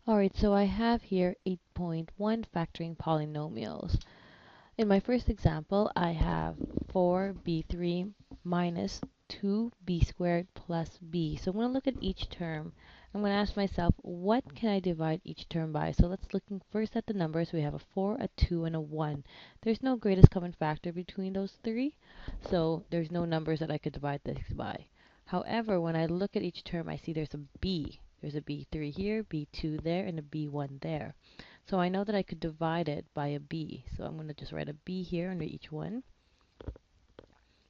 Alright, so I have here 8.1 factoring polynomials. In my first example, I have 4b3 minus 2b squared plus b. So I'm going to look at each term. I'm going to ask myself, what can I divide each term by? So let's look first at the numbers. We have a 4, a 2, and a 1. There's no greatest common factor between those three, so there's no numbers that I could divide this by. However, when I look at each term, I see there's a b. There's a b3 here, b2 there, and a b1 there. So I know that I could divide it by a b. So I'm going to just write a b here under each one.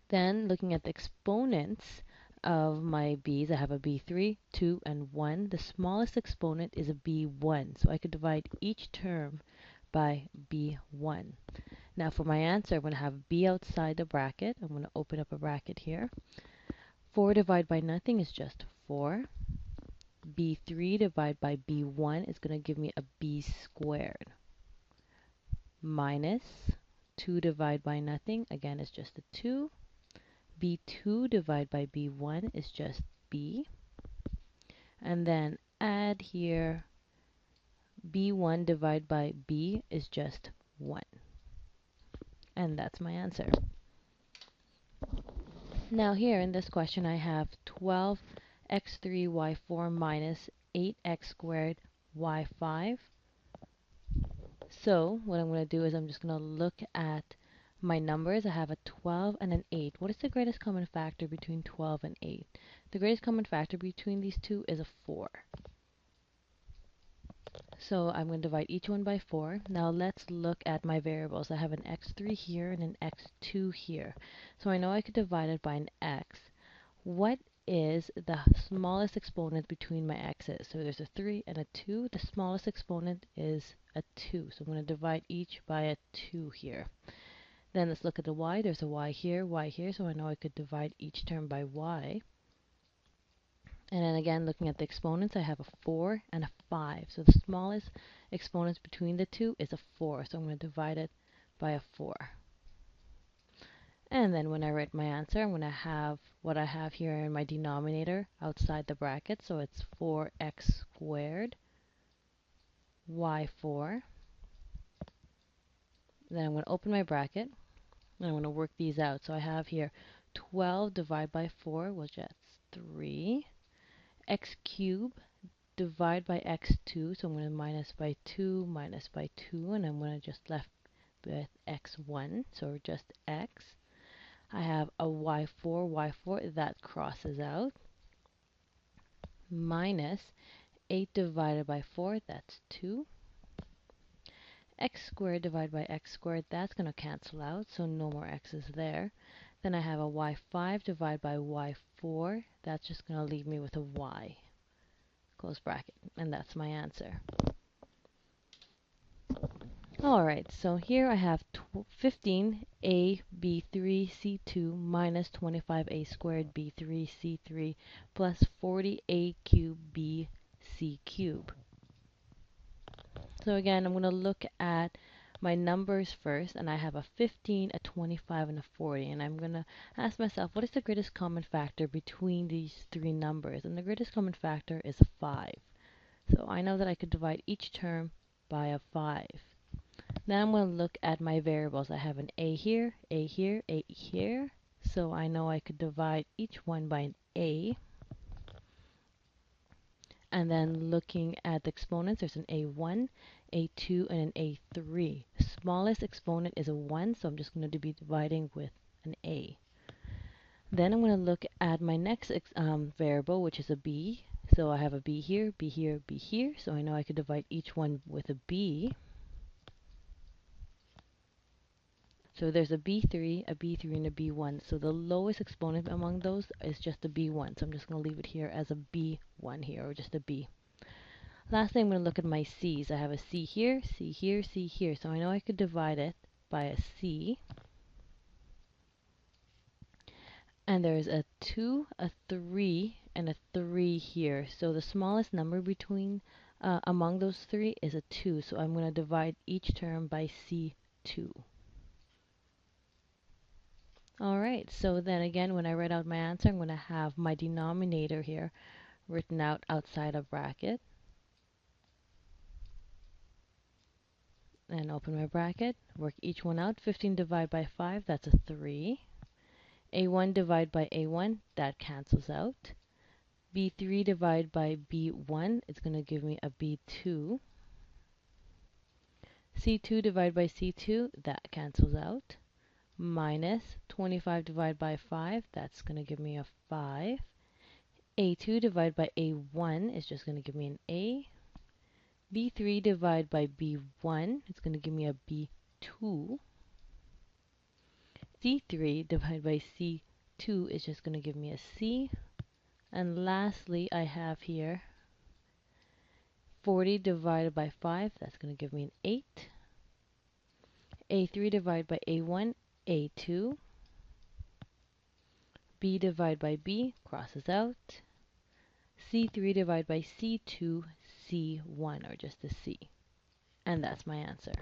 Then looking at the exponents of my b's, I have a b3, 2, and 1. The smallest exponent is a b1. So I could divide each term by b1. Now for my answer, I'm going to have b outside the bracket. I'm going to open up a bracket here. 4 divided by nothing is just 4. b3 divided by b1 is going to give me a b squared. Minus 2 divided by nothing, again, is just a 2. b2 divided by b1 is just b. And then add here, b1 divided by b is just 1. And that's my answer. Now here in this question, I have 12x3 y4 minus 8x squared y5. So what I'm going to do is I'm just going to look at my numbers. I have a 12 and an 8. What is the greatest common factor between 12 and 8? The greatest common factor between these two is a 4. So I'm going to divide each one by 4. Now let's look at my variables. I have an x3 here and an x2 here. So I know I could divide it by an x. What is the smallest exponent between my x's? So there's a 3 and a 2. The smallest exponent is a 2. So I'm going to divide each by a 2 here. Then let's look at the y. There's a y here, so I know I could divide each term by y. And then again, looking at the exponents, I have a 4 and a 5. So the smallest exponents between the two is a 4. So I'm going to divide it by a 4. And then when I write my answer, I'm going to have what I have here in my denominator outside the bracket. So it's 4x squared y4. Then I'm going to open my bracket, and I'm going to work these out. So I have here 12 divided by 4, which that's 3. X cubed divided by x2. So I'm going to minus by 2, and I'm going to just left with x1. So just x. I have a y4, that crosses out. Minus 8 divided by 4, that's 2. X squared divided by x squared, that's going to cancel out, so no more x's there. Then I have a y5 divided by y4, that's just going to leave me with a y. Close bracket, and that's my answer. Alright, so here I have 15a b3 c2 minus 25a squared b3 c3 plus 40a cubed b c cubed. So again, I'm going to look at my numbers first, and I have a 15, a 25, and a 40. And I'm going to ask myself, what is the greatest common factor between these three numbers? And the greatest common factor is a 5. So I know that I could divide each term by a 5. Now I'm going to look at my variables. I have an a here, a here, a here. So I know I could divide each one by an a. And then looking at the exponents, there's an a1, a2, and an a3. The smallest exponent is a 1, so I'm just going to be dividing with an a. Then I'm going to look at my next variable, which is a b. So I have a b here, b here, b here. So I know I could divide each one with a b. So there's a b3, a b3, and a b1. So the lowest exponent among those is just a b1. So I'm just going to leave it here as a b1 here, or just a b. Lastly, I'm going to look at my c's. I have a c here, c here, c here. So I know I could divide it by a c. And there's a 2, a 3, and a 3 here. So the smallest number between among those three is a 2. So I'm going to divide each term by c2. Alright, so then again, when I write out my answer, I'm going to have my denominator here written out outside a bracket. and open my bracket, work each one out. 15 divided by 5, that's a 3. A1 divided by A1, that cancels out. B3 divided by B1, it's going to give me a B2. C2 divided by C2, that cancels out. Minus 25 divided by 5, that's going to give me a 5. A2 divided by A1 is just going to give me an A. B3 divided by B1, it's going to give me a B2. C3 divided by C2 is just going to give me a C. And lastly, I have here 40 divided by 5, that's going to give me an 8. A3 divided by A1, A2. B divided by B crosses out. C3 divided by C2, C1, or just a C. And that's my answer.